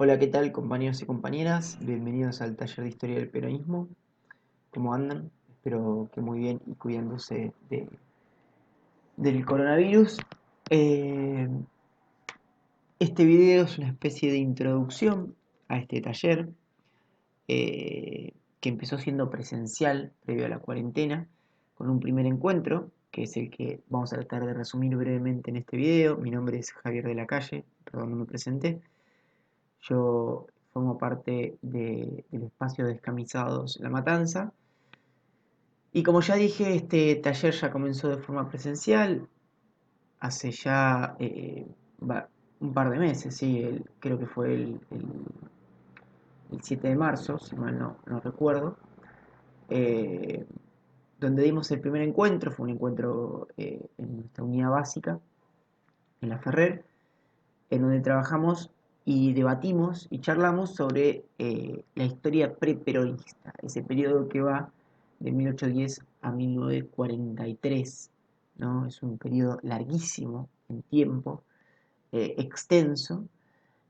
Hola, ¿qué tal compañeros y compañeras? Bienvenidos al taller de Historia del Peronismo. ¿Cómo andan? Espero que muy bien y cuidándose del coronavirus. Eh, este video es una especie de introducción a este taller que empezó siendo presencial previo a la cuarentena con un primer encuentro, que es el que vamos a tratar de resumir brevemente en este video. Mi nombre es Javier de la Calle, perdón, no me presenté. Yo formo parte del espacio de Descamisados La Matanza. Y como ya dije, este taller ya comenzó de forma presencial hace ya un par de meses, sí, creo que fue el 7 de marzo, si mal no recuerdo, eh, donde dimos el primer encuentro. Fue un encuentro en nuestra unidad básica, en la Ferrer, en donde trabajamos y debatimos y charlamos sobre la historia preperonista, ese periodo que va de 1810 a 1943, ¿no? Es un periodo larguísimo en tiempo, extenso,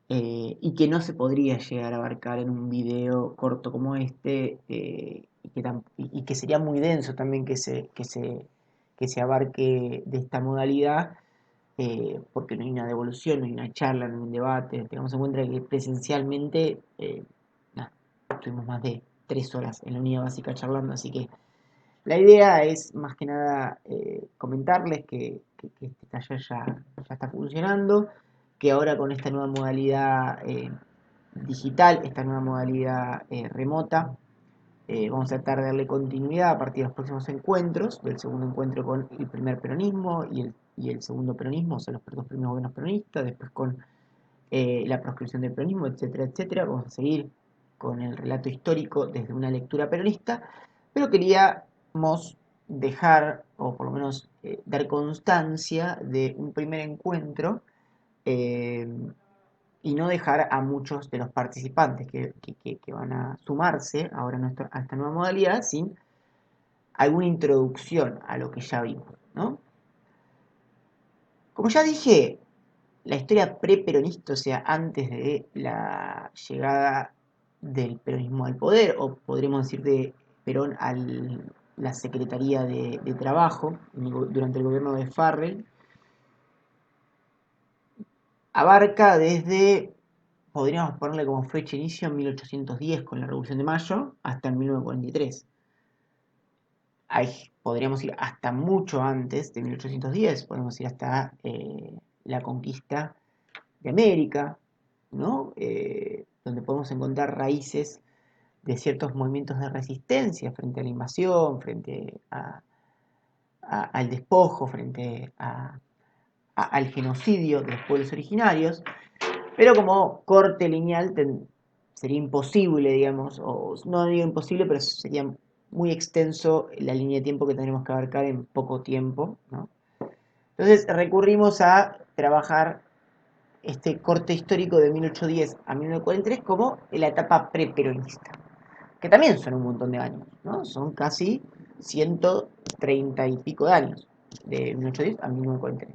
y que no se podría llegar a abarcar en un video corto como este, y que sería muy denso también que se abarque de esta modalidad, porque no hay una devolución, no hay una charla, no hay un debate. Tengamos en cuenta que presencialmente nada, tuvimos más de 3 horas en la unidad básica charlando, así que la idea es más que nada comentarles que este taller ya está funcionando, que ahora con esta nueva modalidad digital, esta nueva modalidad remota, vamos a tratar de darle continuidad a partir de los próximos encuentros, del segundo encuentro con el primer peronismo y el segundo peronismo, o sea, los dos primeros gobiernos peronistas, después con la proscripción del peronismo, etcétera, etcétera. Vamos a seguir con el relato histórico desde una lectura peronista, pero queríamos dejar, o por lo menos dar constancia de un primer encuentro, eh, y no dejar a muchos de los participantes que van a sumarse ahora a esta nueva modalidad sin alguna introducción a lo que ya vimos, ¿no? Como ya dije, la historia preperonista, o sea, antes de la llegada del peronismo al poder, o podríamos decir de Perón a la Secretaría de Trabajo durante el gobierno de Farrell, abarca desde, podríamos ponerle como fecha de inicio, en 1810 con la Revolución de Mayo, hasta en 1943. Podríamos ir hasta mucho antes de 1810, podemos ir hasta la conquista de América, ¿no? Donde podemos encontrar raíces de ciertos movimientos de resistencia frente a la invasión, frente al despojo, frente al genocidio de los pueblos originarios. Pero como corte lineal sería imposible, digamos, o no digo imposible, pero sería muy extenso la línea de tiempo que tendremos que abarcar en poco tiempo, ¿no? Entonces recurrimos a trabajar este corte histórico de 1810 a 1943 como la etapa preperonista, que también son un montón de años, ¿no? Son casi 130 y pico de años, de 1810 a 1943.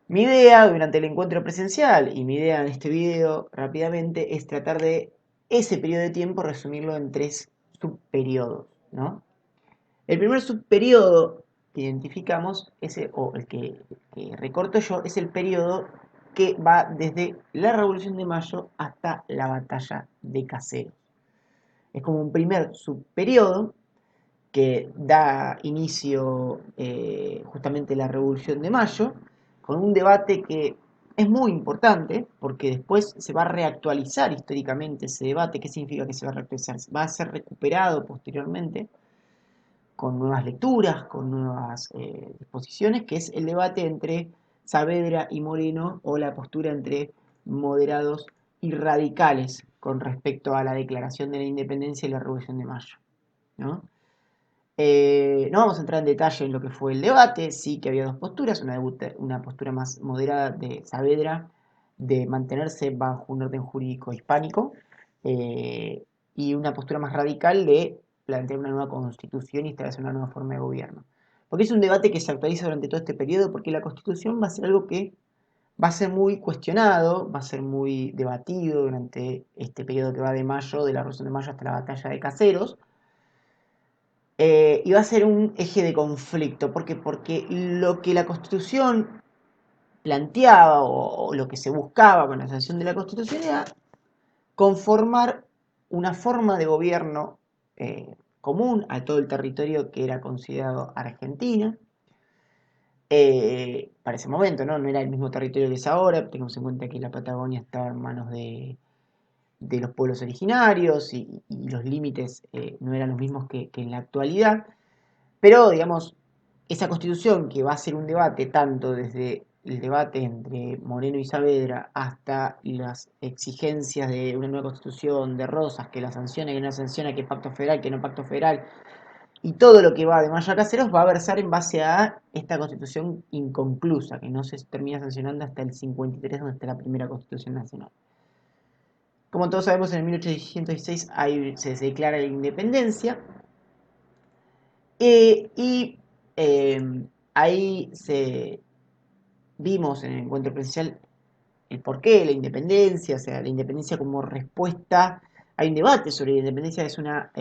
Mi idea durante el encuentro presencial y mi idea en este video rápidamente es tratar de ese periodo de tiempo resumirlo en 3 subperiodos, ¿no? El primer subperiodo que identificamos, o el que recorto yo, es el periodo que va desde la Revolución de Mayo hasta la Batalla de Caseros. Es como un primer subperiodo que da inicio justamente a la Revolución de Mayo, con un debate que es muy importante, porque después se va a reactualizar históricamente ese debate. ¿Qué significa que se va a reactualizar? Va a ser recuperado posteriormente con nuevas lecturas, con nuevas disposiciones, que es el debate entre Saavedra y Moreno, o la postura entre moderados y radicales con respecto a la declaración de la independencia y la Revolución de Mayo, ¿no? No vamos a entrar en detalle en lo que fue el debate. Sí que había dos posturas, una postura más moderada de Saavedra, de mantenerse bajo un orden jurídico hispánico, eh, y una postura más radical de plantear una nueva constitución y establecer una nueva forma de gobierno. Porque es un debate que se actualiza durante todo este periodo, porque la constitución va a ser algo que va a ser muy cuestionado, va a ser muy debatido durante este periodo que va de mayo, de la Revolución de Mayo hasta la batalla de Caseros. Y va a ser un eje de conflicto. ¿Por qué? Porque lo que la Constitución planteaba o lo que se buscaba con la sanción de la Constitución era conformar una forma de gobierno común a todo el territorio que era considerado Argentina. Para ese momento, ¿no? No era el mismo territorio que es ahora. Tengamos en cuenta que la Patagonia estaba en manos de los pueblos originarios y los límites no eran los mismos que en la actualidad. Pero, digamos, esa constitución que va a ser un debate tanto desde el debate entre Moreno y Saavedra hasta las exigencias de una nueva constitución, de Rosas, que la sanciona, que no la sanciona, que pacto federal, que no pacto federal, y todo lo que va de Maya Caseros va a versar en base a esta constitución inconclusa, que no se termina sancionando hasta el 53, donde está la primera constitución nacional. Como todos sabemos, en el 1816 se declara la independencia, y ahí vimos en el encuentro presencial el porqué de la independencia, o sea, la independencia como respuesta. Hay un debate sobre la independencia, es una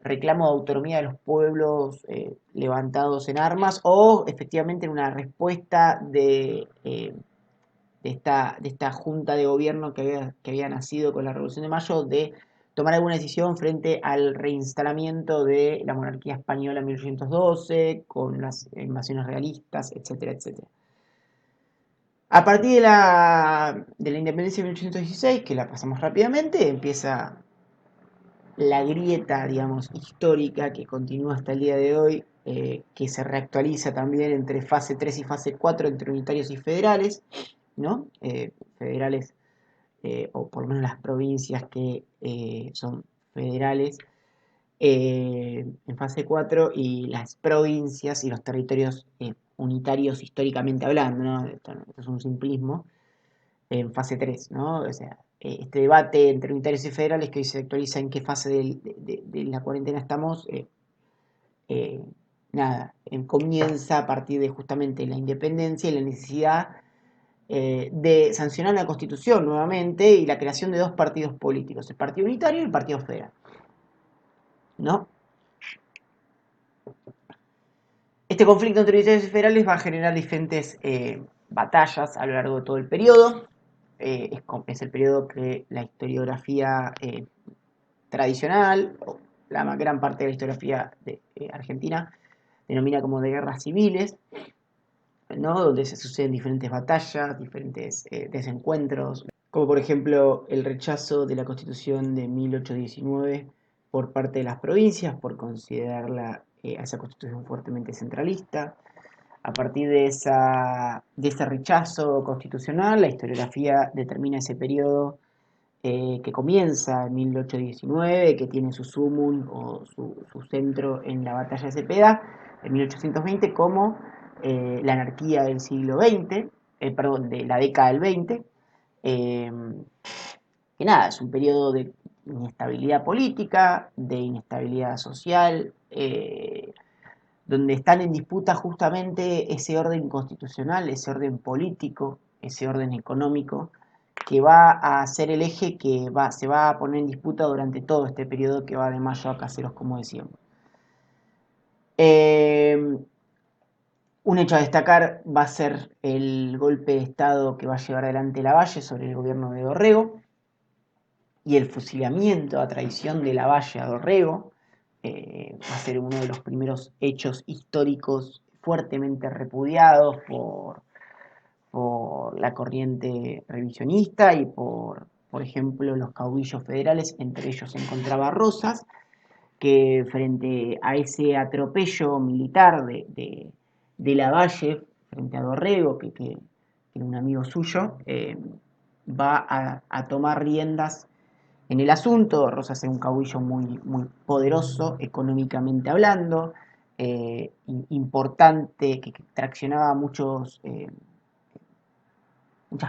reclamo de autonomía de los pueblos levantados en armas, o efectivamente una respuesta de esta junta de gobierno que había nacido con la Revolución de Mayo, de tomar alguna decisión frente al reinstalamiento de la monarquía española en 1812, con las invasiones realistas, etcétera, etcétera. A partir de la independencia de 1816, que la pasamos rápidamente, empieza la grieta, digamos, histórica que continúa hasta el día de hoy, que se reactualiza también entre fase 3 y fase 4, entre unitarios y federales, ¿no? Federales, o por lo menos las provincias que son federales, en fase 4, y las provincias y los territorios unitarios históricamente hablando, ¿no? Esto es un simplismo, en fase 3, ¿no? O sea, este debate entre unitarios y federales que hoy se actualiza en qué fase de la cuarentena estamos, eh, nada, comienza a partir de justamente la independencia y la necesidad de sancionar la Constitución nuevamente y la creación de dos partidos políticos, el Partido Unitario y el Partido Federal, ¿no? Este conflicto entre unitarios y federales va a generar diferentes batallas a lo largo de todo el periodo. Es el periodo que la historiografía tradicional, o la gran parte de la historiografía argentina, denomina como de guerras civiles, ¿no? Donde se suceden diferentes batallas, diferentes desencuentros, como por ejemplo el rechazo de la Constitución de 1819 por parte de las provincias, por considerarla a esa Constitución fuertemente centralista. A partir de ese rechazo constitucional, la historiografía determina ese periodo que comienza en 1819, que tiene su sumum o su centro en la batalla de Cepeda, en 1820, como la anarquía del siglo XX, perdón, de la década del XX, eh, que nada, es un periodo de inestabilidad política, de inestabilidad social, donde están en disputa justamente ese orden constitucional, ese orden político, ese orden económico, que va a ser el eje que se va a poner en disputa durante todo este periodo que va de mayo a Caseros, como decíamos. Un hecho a destacar va a ser el golpe de Estado que va a llevar adelante Lavalle sobre el gobierno de Dorrego y el fusilamiento a traición de Lavalle a Dorrego. Va a ser uno de los primeros hechos históricos fuertemente repudiados por la corriente revisionista y por ejemplo, los caudillos federales. Entre ellos se encontraba Rosas, que frente a ese atropello militar de Lavalle frente a Dorrego, que era un amigo suyo, va a tomar riendas en el asunto. Rosas era un caudillo muy, muy poderoso económicamente hablando, importante, que traccionaba muchas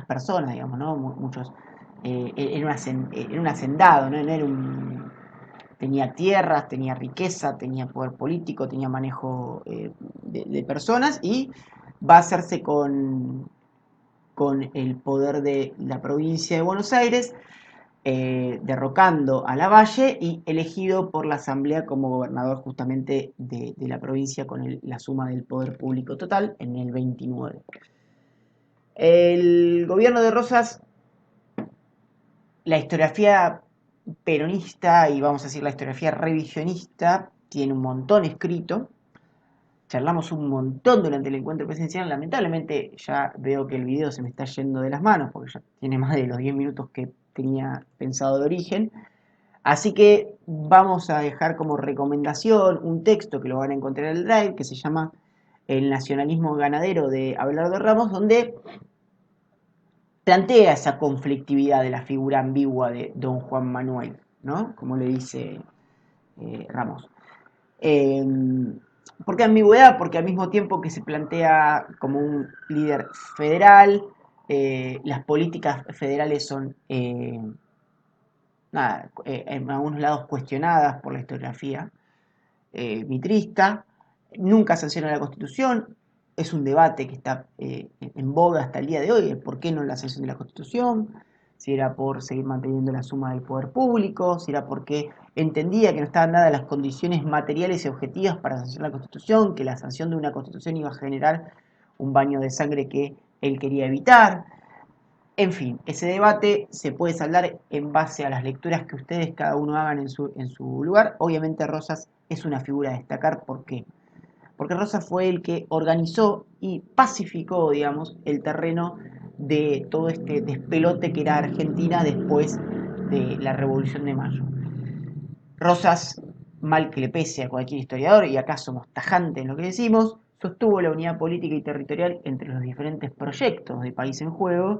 personas, digamos, ¿no? Muchos, era un hacendado, ¿no? Tenía tierras, tenía riqueza, tenía poder político, tenía manejo de personas, y va a hacerse con el poder de la provincia de Buenos Aires, derrocando a Lavalle y elegido por la Asamblea como gobernador justamente de la provincia con la suma del poder público total en el 29. El gobierno de Rosas, la historiografía peronista y vamos a decir la historiografía revisionista tiene un montón escrito. Charlamos un montón durante el encuentro presencial. Lamentablemente ya veo que el video se me está yendo de las manos porque ya tiene más de los 10 minutos que tenía pensado de origen. Así que vamos a dejar como recomendación un texto que lo van a encontrar en el Drive que se llama El nacionalismo ganadero de Abelardo Ramos, donde plantea esa conflictividad de la figura ambigua de don Juan Manuel, ¿no? Como le dice Ramos. Eh, ¿Por qué ambigüedad? Porque al mismo tiempo que se plantea como un líder federal, las políticas federales son en algunos lados cuestionadas por la historiografía mitrista, nunca sanciona la Constitución, es un debate que está en boga hasta el día de hoy, el por qué no la sanción de la Constitución, si era por seguir manteniendo la suma del poder público, si era porque entendía que no estaban dadas las condiciones materiales y objetivas para sancionar la Constitución, que la sanción de una Constitución iba a generar un baño de sangre que él quería evitar. En fin, ese debate se puede saldar en base a las lecturas que ustedes cada uno hagan en su lugar. Obviamente Rosas es una figura a destacar. ¿Por qué? Porque Rosas fue el que organizó y pacificó, digamos, el terreno de todo este despelote que era Argentina después de la Revolución de Mayo. Rosas, mal que le pese a cualquier historiador, y acá somos tajantes en lo que decimos, sostuvo la unidad política y territorial entre los diferentes proyectos de país en juego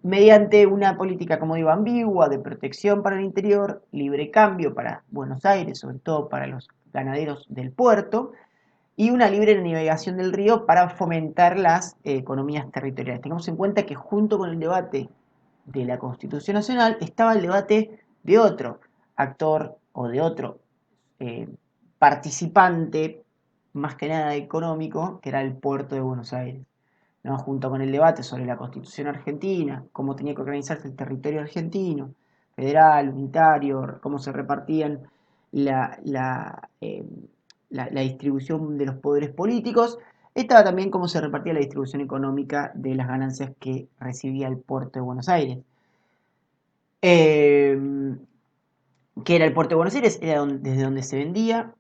mediante una política, como digo, ambigua, de protección para el interior, libre cambio para Buenos Aires, sobre todo para los ganaderos del puerto, y una libre navegación del río para fomentar las economías territoriales. Tengamos en cuenta que junto con el debate de la Constitución Nacional estaba el debate de otro actor o de otro eh, participante, más que nada económico, que era el puerto de Buenos Aires. ¿No? Junto con el debate sobre la Constitución argentina, cómo tenía que organizarse el territorio argentino, federal, unitario, cómo se repartían la, la, eh, la distribución de los poderes políticos, estaba también cómo se repartía la distribución económica de las ganancias que recibía el puerto de Buenos Aires. Eh, ¿Qué era el puerto de Buenos Aires? Era desde donde se vendía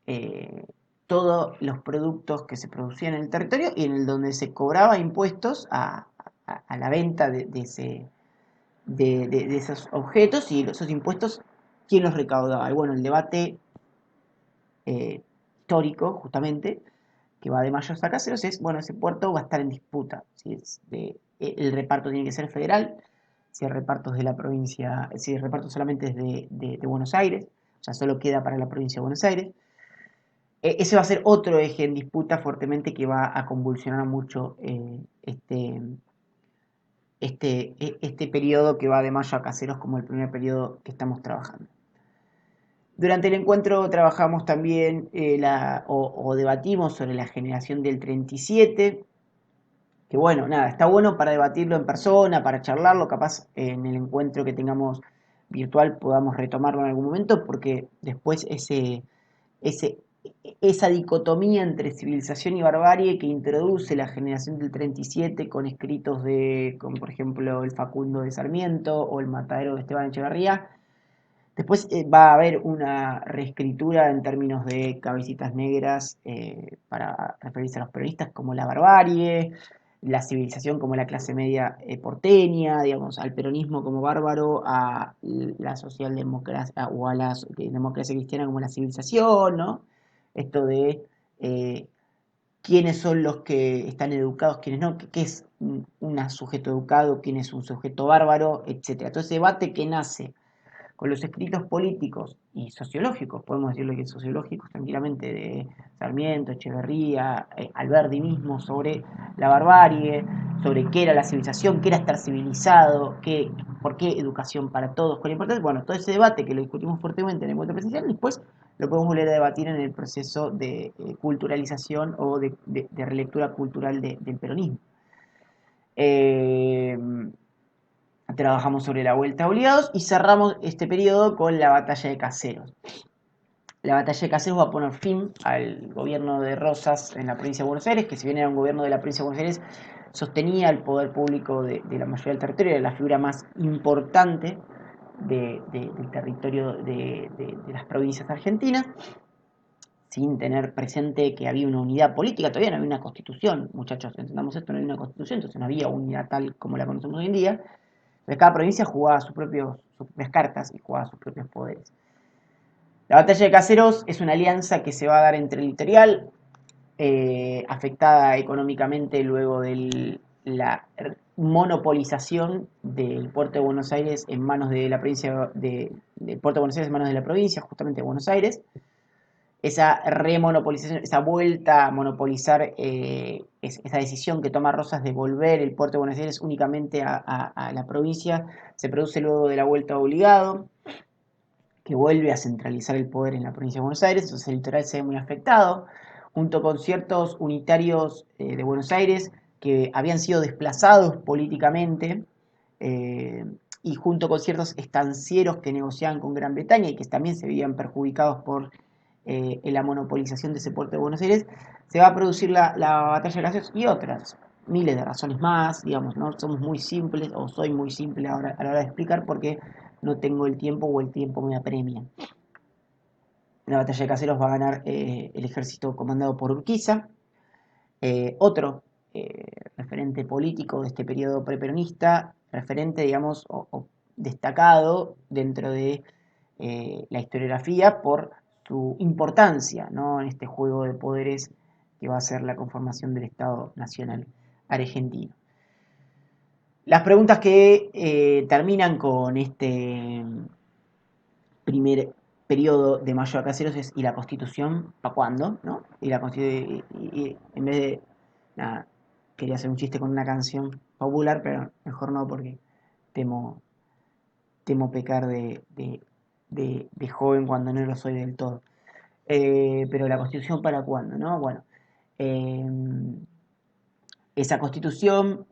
eh, todos los productos que se producían en el territorio y en el donde se cobraba impuestos a la venta de esos objetos y esos impuestos, ¿quién los recaudaba? Y bueno, el debate histórico, justamente, que va de Mayo a Caseros, es, bueno, ese puerto va a estar en disputa. Si el reparto tiene que ser federal, si el reparto es de la provincia, si el reparto solamente es de Buenos Aires, o sea, solo queda para la provincia de Buenos Aires. Ese va a ser otro eje en disputa fuertemente que va a convulsionar mucho este periodo que va de Mayo a Caseros como el primer periodo que estamos trabajando. Durante el encuentro trabajamos también o debatimos sobre la generación del 37, que bueno, nada, está bueno para debatirlo en persona, para charlarlo, capaz en el encuentro que tengamos virtual podamos retomarlo en algún momento, porque después ese, esa dicotomía entre civilización y barbarie que introduce la generación del 37 con escritos como por ejemplo el Facundo de Sarmiento o el Matadero de Esteban Echeverría. Después va a haber una reescritura en términos de cabecitas negras para referirse a los peronistas como la barbarie, la civilización como la clase media porteña, digamos, al peronismo como bárbaro, a la socialdemocracia o a la democracia cristiana como la civilización, ¿no? Esto de quiénes son los que están educados, quiénes no, qué es un sujeto educado, quién es un sujeto bárbaro, etc. Todo ese debate que nace con los escritos políticos y sociológicos, podemos decirlo que sociológicos tranquilamente, de Sarmiento, Echeverría, Alberdi mismo, sobre la barbarie, sobre qué era la civilización, qué era estar civilizado, por qué educación para todos, con importancia. Bueno, todo ese debate que lo discutimos fuertemente en el encuentro presencial, después lo podemos volver a debatir en el proceso de culturalización o de relectura cultural del peronismo. Eh, Trabajamos sobre la vuelta a obligados y cerramos este periodo con la batalla de Caseros. La batalla de Caseros va a poner fin al gobierno de Rosas en la provincia de Buenos Aires, que si bien era un gobierno de la provincia de Buenos Aires, sostenía el poder público de la mayoría del territorio, era la figura más importante del territorio de las provincias argentinas, sin tener presente que había una unidad política, todavía no había una constitución, muchachos, entendamos esto, no había una constitución, entonces no había unidad tal como la conocemos hoy en día. Entonces cada provincia jugaba sus propias cartas y jugaba sus propios poderes. La batalla de Caseros es una alianza que se va a dar entre el litoral, afectada económicamente luego de la monopolización del puerto de Buenos Aires en manos de la provincia del puerto de Buenos Aires en manos de la provincia, justamente de Buenos Aires. Esa remonopolización, esa vuelta a monopolizar, esa decisión que toma Rosas de volver el puerto de Buenos Aires únicamente a la provincia, se produce luego de la vuelta obligado, que vuelve a centralizar el poder en la provincia de Buenos Aires, entonces el litoral se ve muy afectado, junto con ciertos unitarios de Buenos Aires que habían sido desplazados políticamente, eh, y junto con ciertos estancieros que negociaban con Gran Bretaña y que también se veían perjudicados por la monopolización de ese puerto de Buenos Aires, se va a producir la batalla de Caseros y otras miles de razones más, digamos, ¿no? Somos muy simples, o soy muy simple ahora a la hora de explicar porque no tengo el tiempo o el tiempo me apremia. En la batalla de Caseros va a ganar el ejército comandado por Urquiza, otro referente político de este periodo preperonista, referente, digamos, o destacado dentro de la historiografía por su importancia, ¿no?, en este juego de poderes que va a ser la conformación del Estado Nacional Argentino. Las preguntas que terminan con este primer periodo de Mayo a Caseros es: ¿y la Constitución para cuándo? ¿No? Y la Constitución, y en vez de, nada, quería hacer un chiste con una canción popular, pero mejor no porque temo, temo pecar de joven cuando no lo soy del todo. Pero la Constitución para cuándo, ¿no? Bueno, eh, esa Constitución,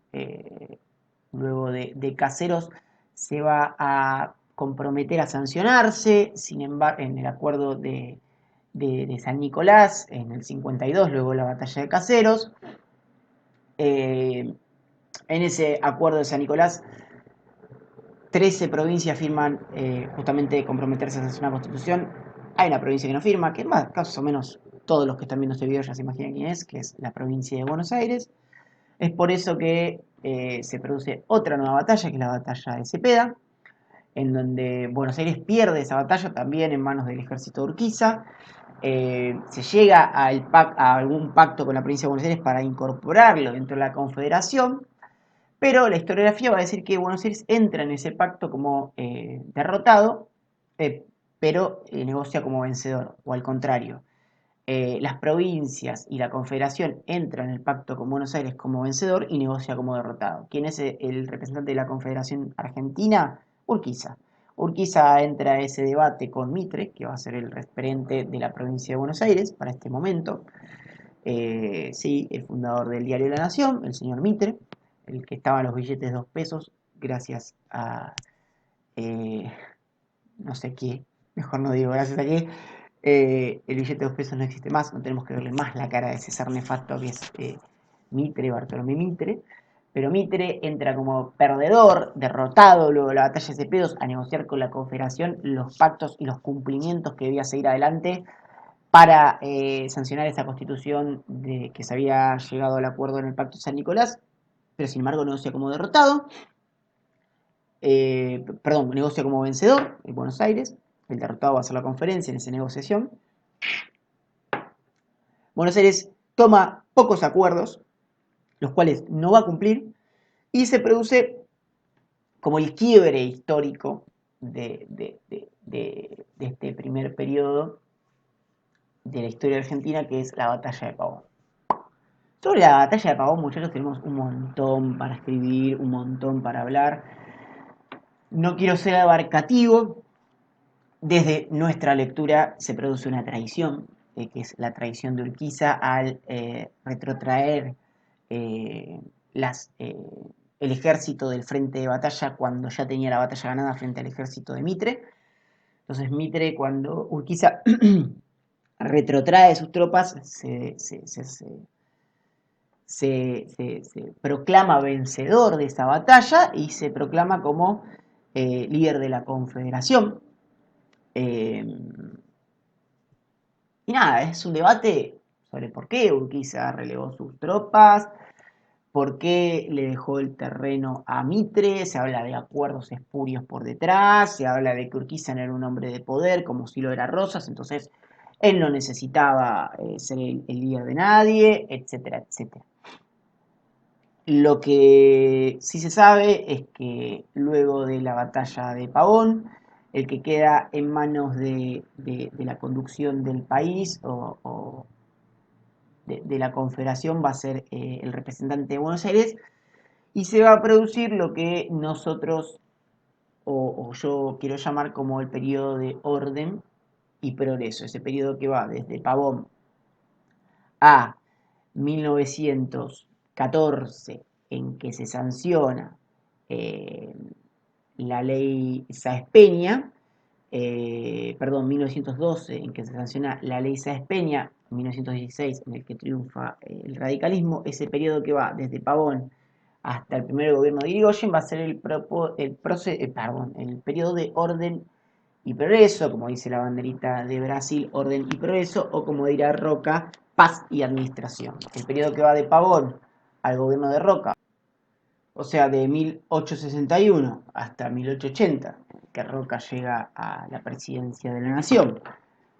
luego de Caseros, se va a comprometer a sancionarse, sin embargo, en el acuerdo de San Nicolás, en el 52, luego de la batalla de Caseros. En ese acuerdo de San Nicolás, 13 provincias firman justamente comprometerse a hacer una constitución. Hay una provincia que no firma, que más o menos todos los que están viendo este video ya se imaginan quién es, que es la provincia de Buenos Aires. Es por eso que se produce otra nueva batalla, que es la batalla de Cepeda, en donde Buenos Aires pierde esa batalla también en manos del ejército de Urquiza. Se llega a algún pacto con la provincia de Buenos Aires para incorporarlo dentro de la Confederación, pero la historiografía va a decir que Buenos Aires entra en ese pacto como derrotado, pero negocia como vencedor, o al contrario. Las provincias y la Confederación entran en el pacto con Buenos Aires como vencedor y negocia como derrotado. ¿Quién es el representante de la Confederación Argentina? Urquiza. Urquiza entra a ese debate con Mitre, que va a ser el referente de la provincia de Buenos Aires para este momento. Sí, el fundador del diario La Nación, el señor Mitre, el que estaba en los billetes de 2 pesos, gracias a eh, no sé qué, mejor no digo gracias a qué, el billete de 2 pesos no existe más, no tenemos que verle más la cara de César nefasto que es Mitre, Bartolomé Mitre, pero Mitre entra como perdedor, derrotado luego de la batalla de Cepedos, a negociar con la Confederación los pactos y los cumplimientos que debía seguir adelante para sancionar esa constitución de que se había llegado al acuerdo en el Pacto de San Nicolás, pero sin embargo negocia como derrotado, perdón, negocia como vencedor en Buenos Aires, el derrotado va a hacer la conferencia en esa negociación. Buenos Aires toma pocos acuerdos, los cuales no va a cumplir, y se produce como el quiebre histórico de este primer periodo de la historia argentina, que es la batalla de Pavón. Sobre la batalla de Pavón, muchachos, tenemos un montón para escribir, un montón para hablar. No quiero ser abarcativo. Desde nuestra lectura se produce una traición, que es la traición de Urquiza al retrotraer el ejército del frente de batalla cuando ya tenía la batalla ganada frente al ejército de Mitre. Entonces Mitre, cuando Urquiza retrotrae sus tropas, se proclama vencedor de esa batalla y se proclama como líder de la Confederación. Eh, y nada, es un debate sobre por qué Urquiza relevó sus tropas, por qué le dejó el terreno a Mitre. Se habla de acuerdos espurios por detrás, se habla de que Urquiza no era un hombre de poder como si lo era Rosas, entonces él no necesitaba ser el líder de nadie, etcétera, etcétera. Lo que sí se sabe es que luego de la batalla de Pavón, el que queda en manos de la conducción del país o de la Confederación va a ser el representante de Buenos Aires y se va a producir lo que nosotros o yo quiero llamar como el periodo de orden y progreso, ese periodo que va desde Pavón a 1914, en que se sanciona eh, la ley Sáenz Peña, perdón, 1912, en que se sanciona la ley Sáenz Peña, 1916, en el que triunfa el radicalismo. Ese periodo que va desde Pavón hasta el primer gobierno de Irigoyen va a ser el periodo de orden y progreso, como dice la banderita de Brasil, orden y progreso, o como dirá Roca, paz y administración. El periodo que va de Pavón al gobierno de Roca, o sea, de 1861 hasta 1880, que Roca llega a la presidencia de la nación,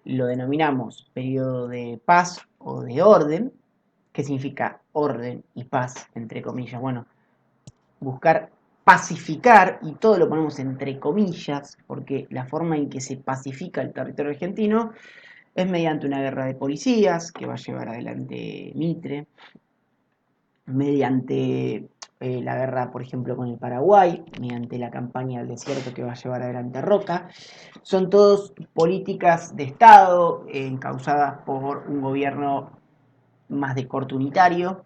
lo denominamos periodo de paz o de orden. ¿Qué significa orden y paz, entre comillas? Bueno, buscar pacificar, y todo lo ponemos entre comillas, porque la forma en que se pacifica el territorio argentino es mediante una guerra de policías que va a llevar adelante Mitre, mediante la guerra, por ejemplo, con el Paraguay, mediante la campaña del desierto que va a llevar adelante Roca. Son todas políticas de Estado encausadas por un gobierno más de corte unitario,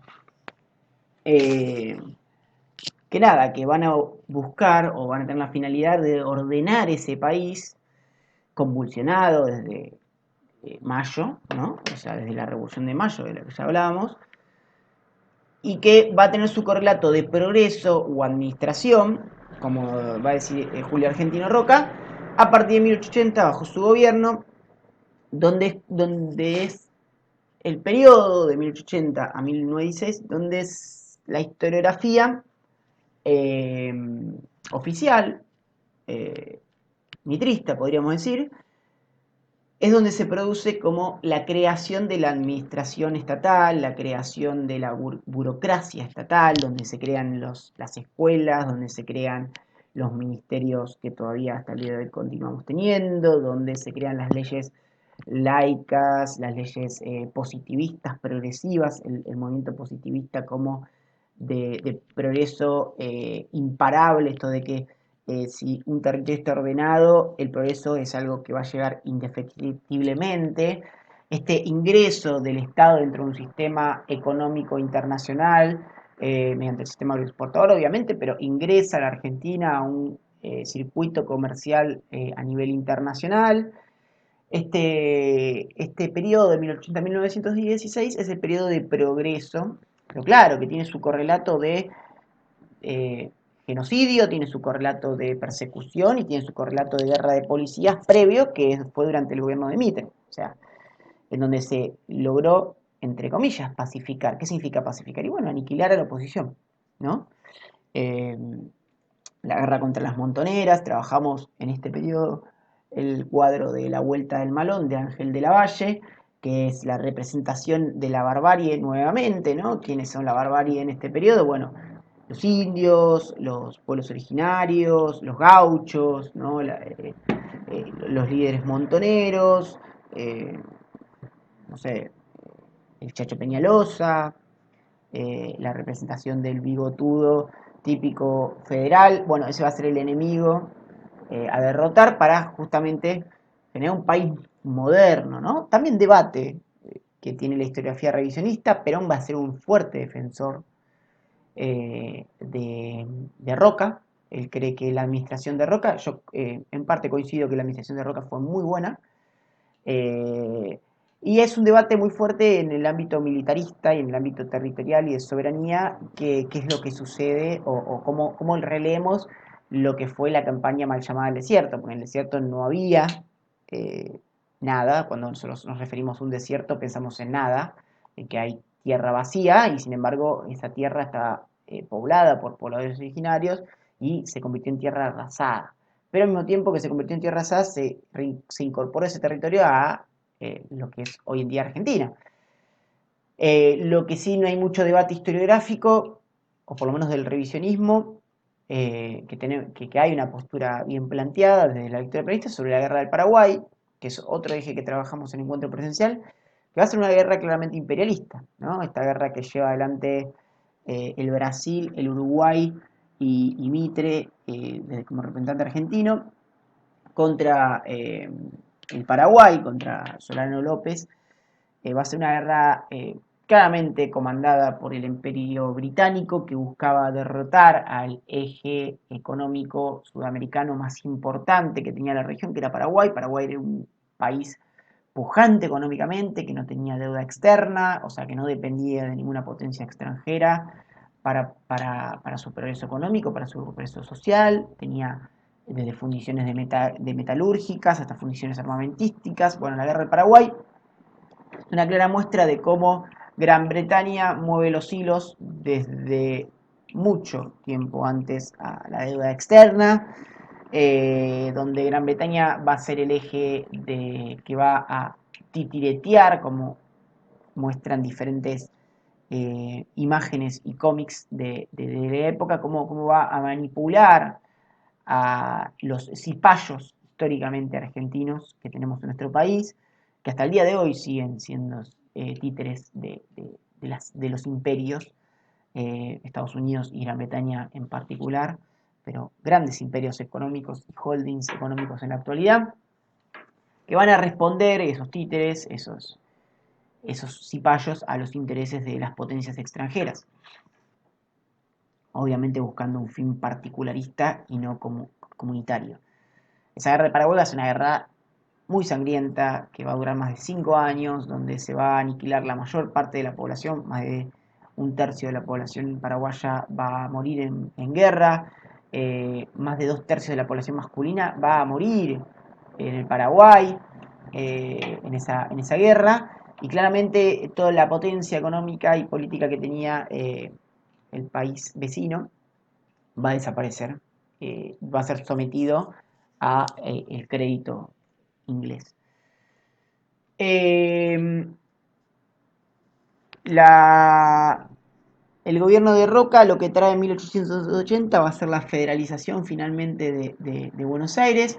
que nada, que van a buscar o van a tener la finalidad de ordenar ese país convulsionado desde mayo, ¿no? O sea, desde la Revolución de Mayo, de la que ya hablábamos, y que va a tener su correlato de progreso o administración, como va a decir Julio Argentino Roca, a partir de 1880, bajo su gobierno, donde es el periodo de 1880 a 1916, donde es la historiografía eh, oficial, eh, mitrista, podríamos decir, es donde se produce como la creación de la administración estatal, la creación de la burocracia estatal, donde se crean las escuelas, donde se crean los ministerios que todavía hasta el día de hoy continuamos teniendo, donde se crean las leyes laicas, las leyes positivistas, progresivas, el movimiento positivista como de progreso imparable, esto de que si un territorio está ordenado, el progreso es algo que va a llegar indefectiblemente. Este ingreso del Estado dentro de un sistema económico internacional, mediante el sistema agroexportador, obviamente, pero ingresa a la Argentina a un circuito comercial a nivel internacional. Este periodo de 1880 a 1916 es el periodo de progreso, pero claro, que tiene su correlato de eh, genocidio, tiene su correlato de persecución y tiene su correlato de guerra de policías previo, que fue durante el gobierno de Mitre. O sea, en donde se logró, entre comillas, pacificar. ¿Qué significa pacificar? Y bueno, aniquilar a la oposición, ¿no? Eh, la guerra contra las montoneras, trabajamos en este periodo el cuadro de La Vuelta del Malón de Ángel de la Valle, que es la representación de la barbarie nuevamente, ¿no? ¿Quiénes son la barbarie en este periodo? Bueno, los indios, los pueblos originarios, los gauchos, ¿no? Los líderes montoneros, no sé, el Chacho Peñalosa, la representación del bigotudo típico federal. Bueno, ese va a ser el enemigo a derrotar para justamente generar un país moderno, ¿no? También debate que tiene la historiografía revisionista. Perón va a ser un fuerte defensor de Roca. Él cree que la administración de Roca, yo en parte coincido que la administración de Roca fue muy buena, y es un debate muy fuerte en el ámbito militarista y en el ámbito territorial y de soberanía, qué es lo que sucede o cómo releemos lo que fue la campaña mal llamada del desierto, porque en el desierto no había eh, nada. Cuando nosotros nos referimos a un desierto pensamos en nada, en que hay tierra vacía y sin embargo esa tierra está poblada por pobladores originarios y se convirtió en tierra arrasada. Pero al mismo tiempo que se convirtió en tierra arrasada, se incorporó ese territorio a lo que es hoy en día Argentina. Lo que sí no hay mucho debate historiográfico, o por lo menos del revisionismo, que hay una postura bien planteada desde la lectura periodista sobre la guerra del Paraguay, que es otro eje que trabajamos en Encuentro Presencial, que va a ser una guerra claramente imperialista, ¿no? Esta guerra que lleva adelante el Brasil, el Uruguay y Mitre como representante argentino contra el Paraguay, contra Solano López. Va a ser una guerra claramente comandada por el Imperio Británico, que buscaba derrotar al eje económico sudamericano más importante que tenía la región, que era Paraguay. Paraguay era un país pujante económicamente, que no tenía deuda externa, o sea, que no dependía de ninguna potencia extranjera para su progreso económico, para su progreso social. Tenía desde fundiciones de metalúrgicas hasta fundiciones armamentísticas. Bueno, la guerra del Paraguay es una clara muestra de cómo Gran Bretaña mueve los hilos desde mucho tiempo antes a la deuda externa, donde Gran Bretaña va a ser el eje que va a titiretear, como muestran diferentes imágenes y cómics de la época, cómo va a manipular a los cipayos históricamente argentinos que tenemos en nuestro país, que hasta el día de hoy siguen siendo títeres de los imperios, Estados Unidos y Gran Bretaña en particular, pero grandes imperios económicos y holdings económicos en la actualidad, que van a responder esos títeres, esos cipayos a los intereses de las potencias extranjeras, obviamente buscando un fin particularista y no comunitario. Esa guerra de Paraguay es una guerra muy sangrienta que va a durar más de 5 años, donde se va a aniquilar la mayor parte de la población, más de un tercio de la población paraguaya va a morir en guerra, más de 2 tercios de la población masculina va a morir en el Paraguay, en esa guerra, y claramente toda la potencia económica y política que tenía el país vecino va a desaparecer, va a ser sometido a el crédito inglés. Eh, la, el gobierno de Roca lo que trae en 1880 va a ser la federalización finalmente de Buenos Aires,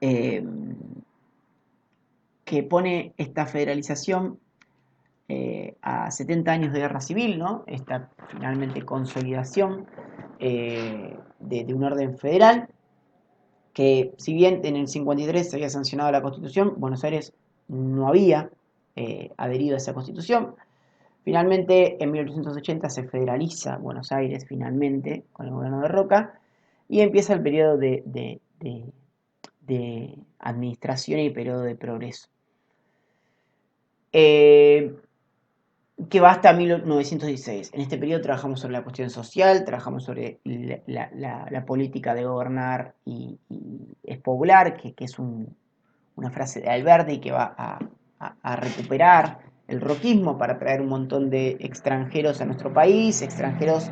eh, que pone esta federalización a 70 años de guerra civil, ¿no? Esta finalmente consolidación de un orden federal, que si bien en el 53 se había sancionado la Constitución, Buenos Aires no había adherido a esa Constitución. Finalmente, en 1880 se federaliza Buenos Aires finalmente con el gobierno de Roca y empieza el periodo de administración y periodo de progreso. Que va hasta 1916. En este periodo trabajamos sobre la cuestión social, trabajamos sobre la política de gobernar y expoblar, que es una frase de Alberti que va a recuperar el roquismo para traer un montón de extranjeros a nuestro país, extranjeros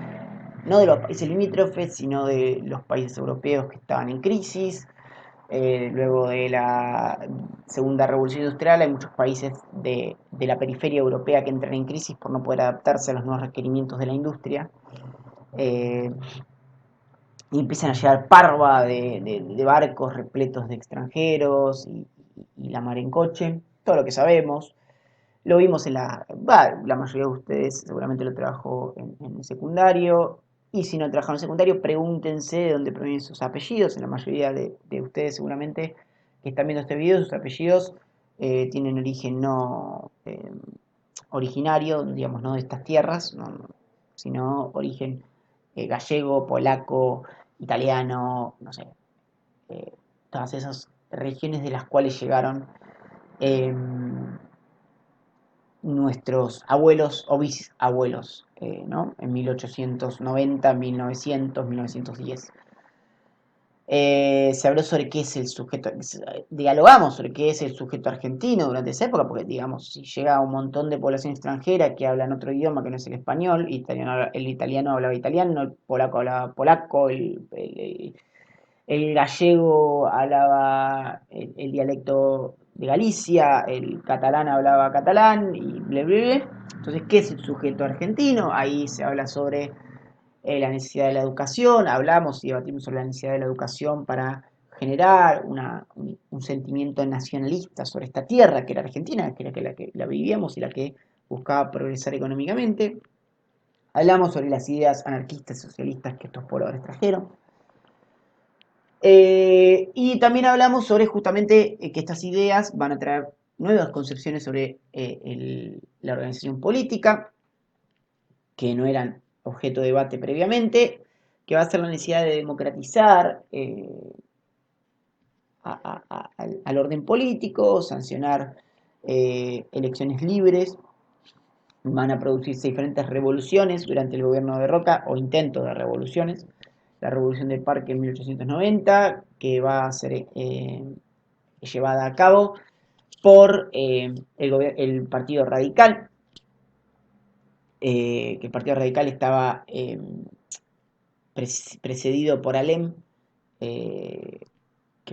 no de los países limítrofes, sino de los países europeos que estaban en crisis. Luego de la segunda revolución industrial hay muchos países de la periferia europea que entran en crisis por no poder adaptarse a los nuevos requerimientos de la industria. Eh, y empiezan a llegar parva de barcos repletos de extranjeros y la mar en coche, todo lo que sabemos. Lo vimos la mayoría de ustedes seguramente lo trabajó en el secundario, y si no trabajaron en secundario, pregúntense de dónde provienen sus apellidos. En la mayoría de ustedes seguramente que están viendo este video, sus apellidos tienen origen no originario, digamos, no de estas tierras, no, sino origen gallego, polaco, italiano, no sé, todas esas regiones de las cuales llegaron nuestros abuelos o bisabuelos, ¿no? En 1890, 1900, 1910. Se habló sobre qué es el sujeto, dialogamos sobre qué es el sujeto argentino durante esa época, porque digamos, si llega un montón de población extranjera que hablan otro idioma que no es el español, el italiano hablaba italiano, el polaco hablaba polaco, el gallego hablaba el dialecto de Galicia, el catalán hablaba catalán, y bla, bla, bla. Entonces, ¿qué es el sujeto argentino? Ahí se habla sobre la necesidad de la educación, hablamos y debatimos sobre la necesidad de la educación para generar un sentimiento nacionalista sobre esta tierra que era Argentina, que era la que la vivíamos y la que buscaba progresar económicamente. Hablamos sobre las ideas anarquistas y socialistas que estos pobladores trajeron. Y también hablamos sobre justamente que estas ideas van a traer nuevas concepciones sobre la organización política, que no eran objeto de debate previamente, que va a ser la necesidad de democratizar al orden político, sancionar elecciones libres, van a producirse diferentes revoluciones durante el gobierno de Roca o intentos de revoluciones. La revolución del Parque en 1890, que va a ser llevada a cabo por el Partido Radical, que el Partido Radical estaba precedido por Alem, que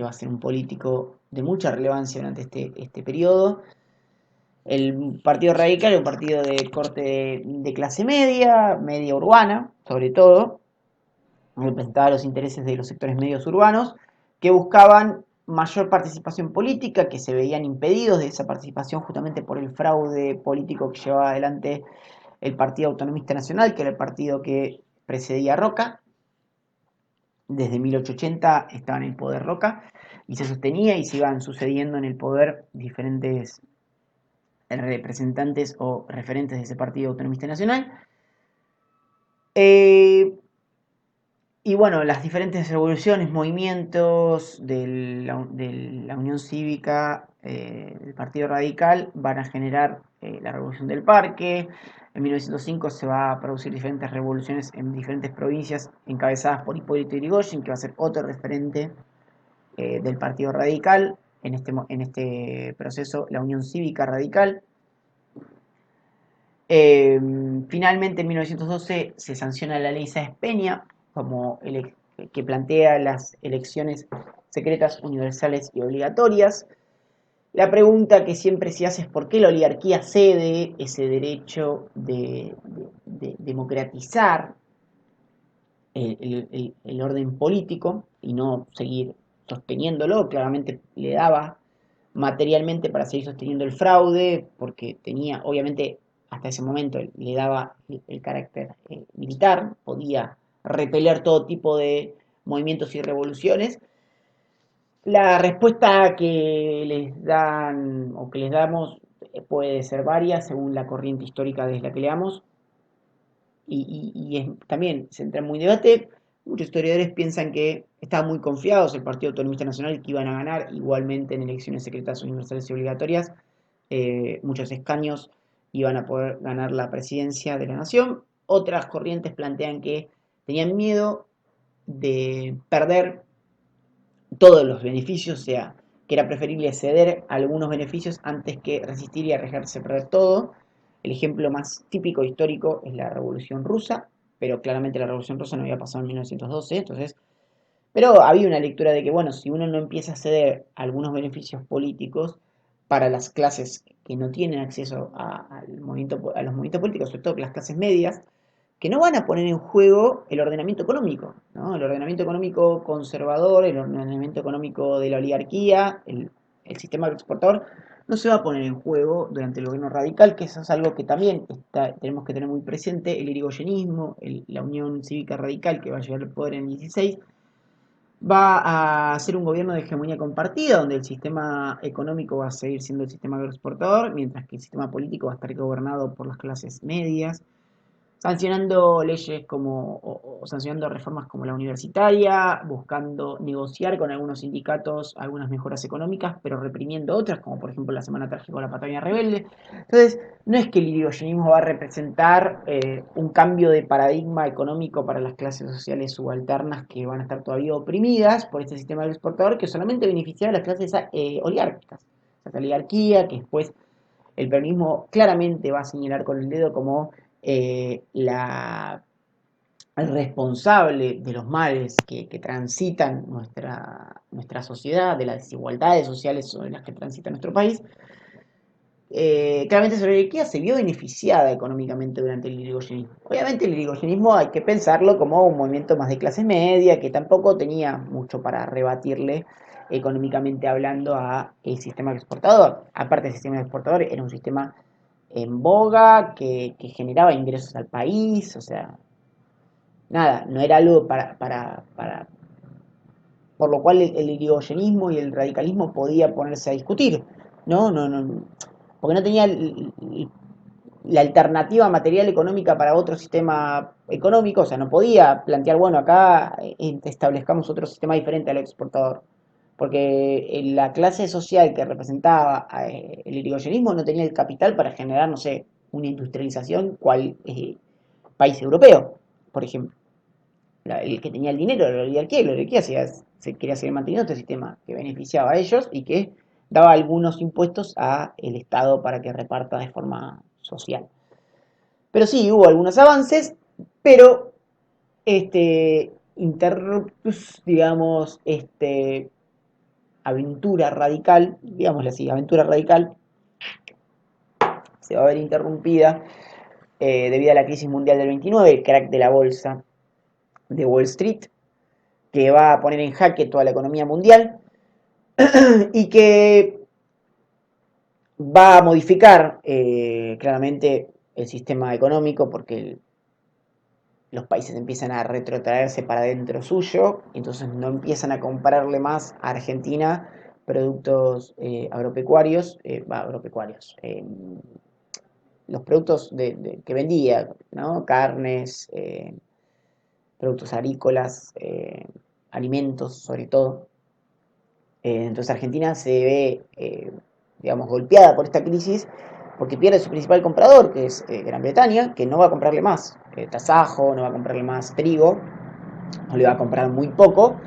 va a ser un político de mucha relevancia durante este periodo. El Partido Radical es un partido de corte de clase media, media urbana, sobre todo, representaba los intereses de los sectores medios urbanos, que buscaban mayor participación política, que se veían impedidos de esa participación justamente por el fraude político que llevaba adelante el Partido Autonomista Nacional, que era el partido que precedía a Roca. Desde 1880 estaba en el poder Roca y se sostenía y se iban sucediendo en el poder diferentes representantes o referentes de ese Partido Autonomista Nacional. Y bueno, las diferentes revoluciones, movimientos de la Unión Cívica, del Partido Radical, van a generar la Revolución del Parque. En 1905 se va a producir diferentes revoluciones en diferentes provincias encabezadas por Hipólito Yrigoyen, que va a ser otro referente del Partido Radical. En este proceso, la Unión Cívica Radical. Finalmente, en 1912 se sanciona la ley Sáenz Peña, como que plantea las elecciones secretas, universales y obligatorias. La pregunta que siempre se hace es por qué la oligarquía cede ese derecho de democratizar el orden político y no seguir sosteniéndolo. Claramente le daba materialmente para seguir sosteniendo el fraude, porque tenía, obviamente, hasta ese momento le daba el carácter militar, podía repeler todo tipo de movimientos y revoluciones. La respuesta que les dan o que les damos puede ser varias según la corriente histórica desde la que leamos también se entra en muy debate. Muchos historiadores piensan que estaban muy confiados el Partido Autonomista Nacional que iban a ganar igualmente en elecciones secretas universales y obligatorias. Muchos escaños iban a poder ganar la presidencia de la nación. Otras corrientes plantean que tenían miedo de perder todos los beneficios, o sea, que era preferible ceder algunos beneficios antes que resistir y arriesgarse a perder todo. El ejemplo más típico histórico es la Revolución Rusa, pero claramente la Revolución Rusa no había pasado en 1912, entonces, pero había una lectura de que, bueno, si uno no empieza a ceder algunos beneficios políticos para las clases que no tienen acceso a los movimientos políticos, sobre todo las clases medias, que no van a poner en juego el ordenamiento económico, ¿no? El ordenamiento económico conservador, el ordenamiento económico de la oligarquía, el sistema exportador, no se va a poner en juego durante el gobierno radical, que eso es algo que también tenemos que tener muy presente, el irigoyenismo, la Unión Cívica Radical, que va a llegar al poder en el 16, va a ser un gobierno de hegemonía compartida, donde el sistema económico va a seguir siendo el sistema agroexportador, mientras que el sistema político va a estar gobernado por las clases medias. sancionando leyes como, o sancionando reformas como la universitaria, buscando negociar con algunos sindicatos algunas mejoras económicas, pero reprimiendo otras, como por ejemplo la Semana Trágica o la Patagonia Rebelde. Entonces, no es que el irigoyenismo va a representar un cambio de paradigma económico para las clases sociales subalternas que van a estar todavía oprimidas por este sistema exportador que solamente beneficiará a las clases oligárquicas. Esa oligarquía que después el peronismo claramente va a señalar con el dedo como el responsable de los males que transitan nuestra sociedad, de las desigualdades sociales sobre las que transita nuestro país. Claramente esa oligarquía se vio beneficiada económicamente durante el irigoyenismo. Obviamente el irigoyenismo hay que pensarlo como un movimiento más de clase media, que tampoco tenía mucho para rebatirle económicamente hablando a el sistema exportador. Aparte el sistema exportador era un sistema en boga, que generaba ingresos al país, o sea, nada, no era algo por lo cual el irigoyenismo y el radicalismo podía ponerse a discutir, no, porque no tenía la alternativa material económica para otro sistema económico, o sea, no podía plantear, bueno, acá establezcamos otro sistema diferente al exportador, porque la clase social que representaba el irigoyenismo no tenía el capital para generar, no sé, una industrialización cual país europeo, por ejemplo. El que tenía el dinero era la oligarquía se quería seguir manteniendo este sistema que beneficiaba a ellos y que daba algunos impuestos al Estado para que reparta de forma social. Pero sí, hubo algunos avances, pero interruptus, digamos, aventura radical, digámosle así, aventura radical, se va a ver interrumpida debido a la crisis mundial del 29, el crack de la bolsa de Wall Street, que va a poner en jaque toda la economía mundial y que va a modificar claramente el sistema económico porque los países empiezan a retrotraerse para dentro suyo, entonces no empiezan a comprarle más a Argentina productos agropecuarios, los productos que vendía, ¿no? Carnes, productos agrícolas, alimentos sobre todo. Entonces Argentina se ve, digamos, golpeada por esta crisis porque pierde su principal comprador, que es Gran Bretaña, que no va a comprarle más tasajo, no va a comprarle más trigo, no le va a comprar muy poco.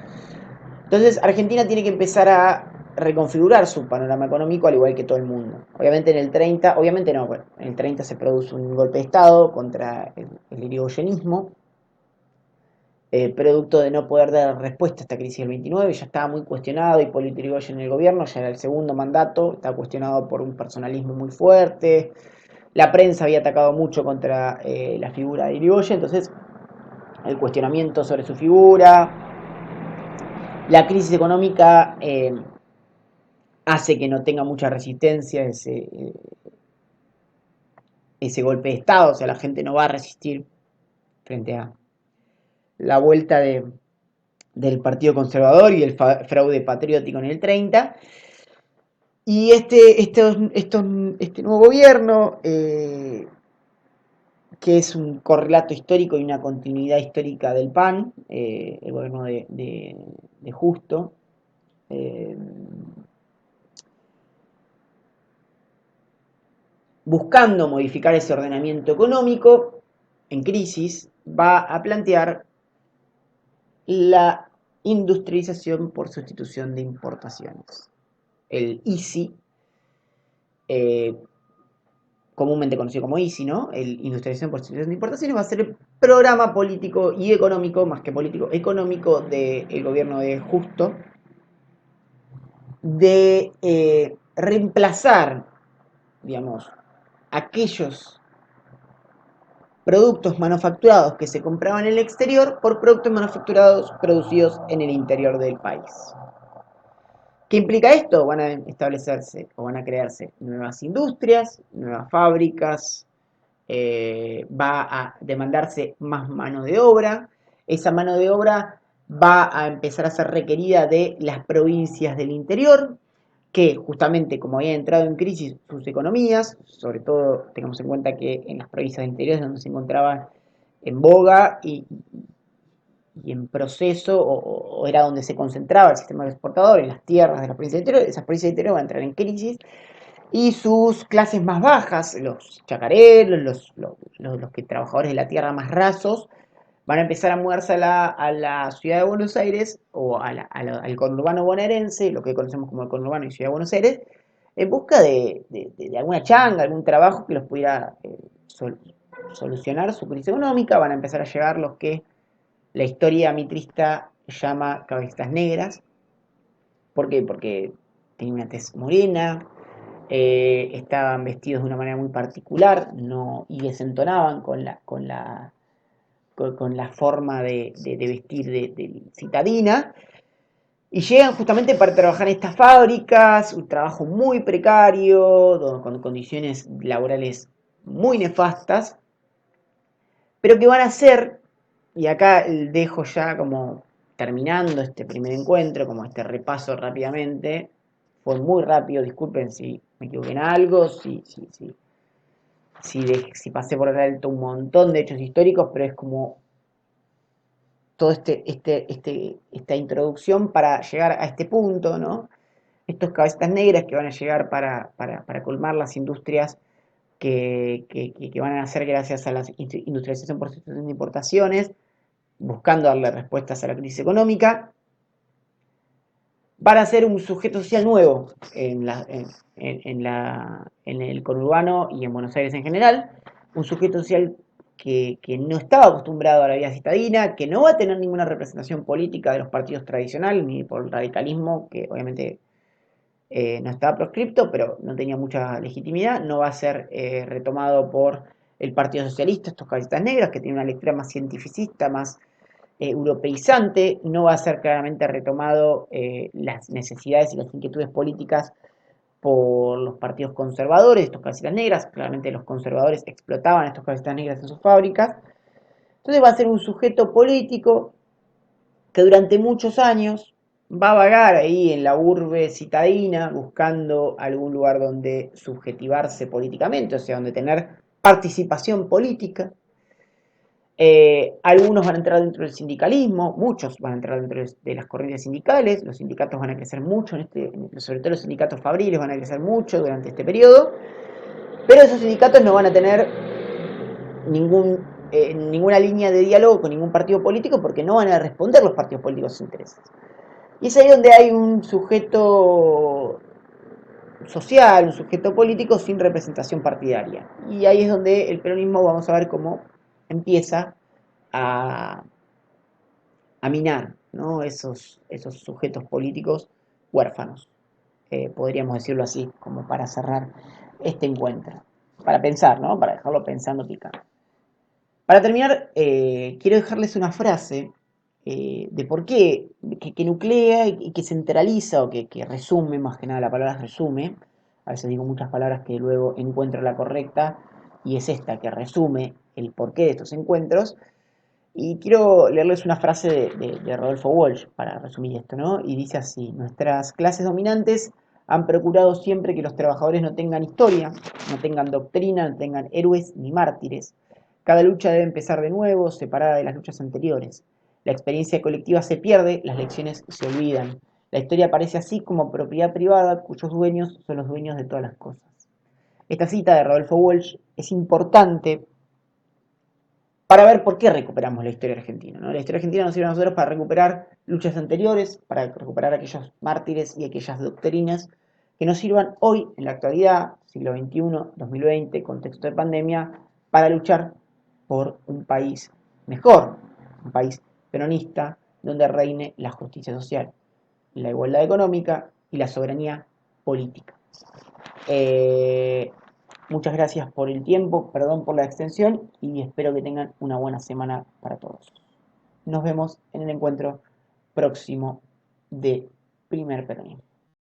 Entonces Argentina tiene que empezar a reconfigurar su panorama económico al igual que todo el mundo. Obviamente en el 30, obviamente no, bueno, en el 30 se produce un golpe de Estado contra el irigoyenismo, producto de no poder dar respuesta a esta crisis del 29, ya estaba muy cuestionado Hipólito Yrigoyen en el gobierno, ya era el segundo mandato, estaba cuestionado por un personalismo muy fuerte, la prensa había atacado mucho contra la figura de Yrigoyen, entonces el cuestionamiento sobre su figura, la crisis económica hace que no tenga mucha resistencia ese golpe de Estado, o sea, la gente no va a resistir frente a la vuelta del Partido Conservador y el fraude patriótico en el 30. Y este nuevo gobierno, que es un correlato histórico y una continuidad histórica del PAN, el gobierno de Justo, eh, buscando modificar ese ordenamiento económico en crisis, va a plantear la industrialización por sustitución de importaciones. El ISI, eh, comúnmente conocido como ISI, ¿no? El Industrialización por Sustitución de Importaciones, va a ser el programa político y económico, más que político, económico del gobierno de Justo, de reemplazar, digamos, aquellos productos manufacturados que se compraban en el exterior por productos manufacturados producidos en el interior del país. ¿Qué implica esto? Van a establecerse o van a crearse nuevas industrias, nuevas fábricas, va a demandarse más mano de obra. Esa mano de obra va a empezar a ser requerida de las provincias del interior, que justamente como habían entrado en crisis sus economías, sobre todo tengamos en cuenta que en las provincias del interior es donde se encontraban en boga y en proceso, o era donde se concentraba el sistema exportador, en las tierras de las provincias de interior. Esas provincias de interior van a entrar en crisis y sus clases más bajas, los chacareros, los que trabajadores de la tierra más rasos, van a empezar a mudarse a la ciudad de Buenos Aires o al conurbano bonaerense, lo que conocemos como el conurbano y ciudad de Buenos Aires, en busca de alguna changa, algún trabajo que los pudiera solucionar su crisis económica. Van a empezar a llegar los que la historia mitrista llama cabezas negras. ¿Por qué? Porque tenían una tez morena, estaban vestidos de una manera muy particular, no, y desentonaban con la forma de vestir de citadina, y llegan justamente para trabajar en estas fábricas, un trabajo muy precario, con condiciones laborales muy nefastas, pero que van a ser, y acá dejo ya como terminando este primer encuentro, como este repaso rápidamente, fue muy rápido, disculpen si me equivoqué en algo, si pasé por alto un montón de hechos históricos, pero es como toda esta introducción para llegar a este punto, ¿no? Estos cabecitas negras que van a llegar para colmar las industrias que van a nacer gracias a la industrialización por sustitución de importaciones, buscando darle respuestas a la crisis económica, van a ser un sujeto social nuevo en el conurbano y en Buenos Aires en general, un sujeto social que no estaba acostumbrado a la vida citadina, que no va a tener ninguna representación política de los partidos tradicionales, ni por el radicalismo, que obviamente no estaba proscripto, pero no tenía mucha legitimidad, no va a ser retomado por el Partido Socialista, estos cabecitas negras, que tienen una lectura más cientificista, más europeizante, no va a ser claramente retomado las necesidades y las inquietudes políticas por los partidos conservadores, estos cabecitas negras. Claramente los conservadores explotaban a estos cabecitas negras en sus fábricas. Entonces va a ser un sujeto político que durante muchos años va a vagar ahí en la urbe citadina buscando algún lugar donde subjetivarse políticamente, o sea, donde tener participación política. Algunos van a entrar dentro del sindicalismo, muchos van a entrar dentro de las corrientes sindicales, los sindicatos van a crecer mucho, sobre todo los sindicatos fabriles van a crecer mucho durante este periodo, pero esos sindicatos no van a tener ninguna línea de diálogo con ningún partido político porque no van a responder los partidos políticos a sus intereses. Y es ahí donde hay un sujeto social, un sujeto político sin representación partidaria. Y ahí es donde el peronismo, vamos a ver cómo empieza a, a minar, ¿no? Esos sujetos políticos huérfanos. Podríamos decirlo así, como para cerrar este encuentro. Para pensar, ¿no? Para dejarlo pensando picando. Para terminar, quiero dejarles una frase de por qué, que nuclea y que centraliza o que resume, más que nada la palabra resume. A veces digo muchas palabras que luego encuentro la correcta y es esta, que resume el porqué de estos encuentros. Y quiero leerles una frase de Rodolfo Walsh para resumir esto, ¿no? Y dice así: nuestras clases dominantes han procurado siempre que los trabajadores no tengan historia, no tengan doctrina, no tengan héroes ni mártires. Cada lucha debe empezar de nuevo, separada de las luchas anteriores. La experiencia colectiva se pierde, las lecciones se olvidan. La historia aparece así como propiedad privada cuyos dueños son los dueños de todas las cosas. Esta cita de Rodolfo Walsh es importante para ver por qué recuperamos la historia argentina, ¿no? La historia argentina nos sirve a nosotros para recuperar luchas anteriores, para recuperar aquellos mártires y aquellas doctrinas que nos sirvan hoy, en la actualidad, siglo XXI, 2020, contexto de pandemia, para luchar por un país mejor, un país peronista, donde reine la justicia social, la igualdad económica y la soberanía política. Eh, Muchas gracias por el tiempo, perdón por la extensión y espero que tengan una buena semana para todos. Nos vemos en el encuentro próximo de Primer Peronismo.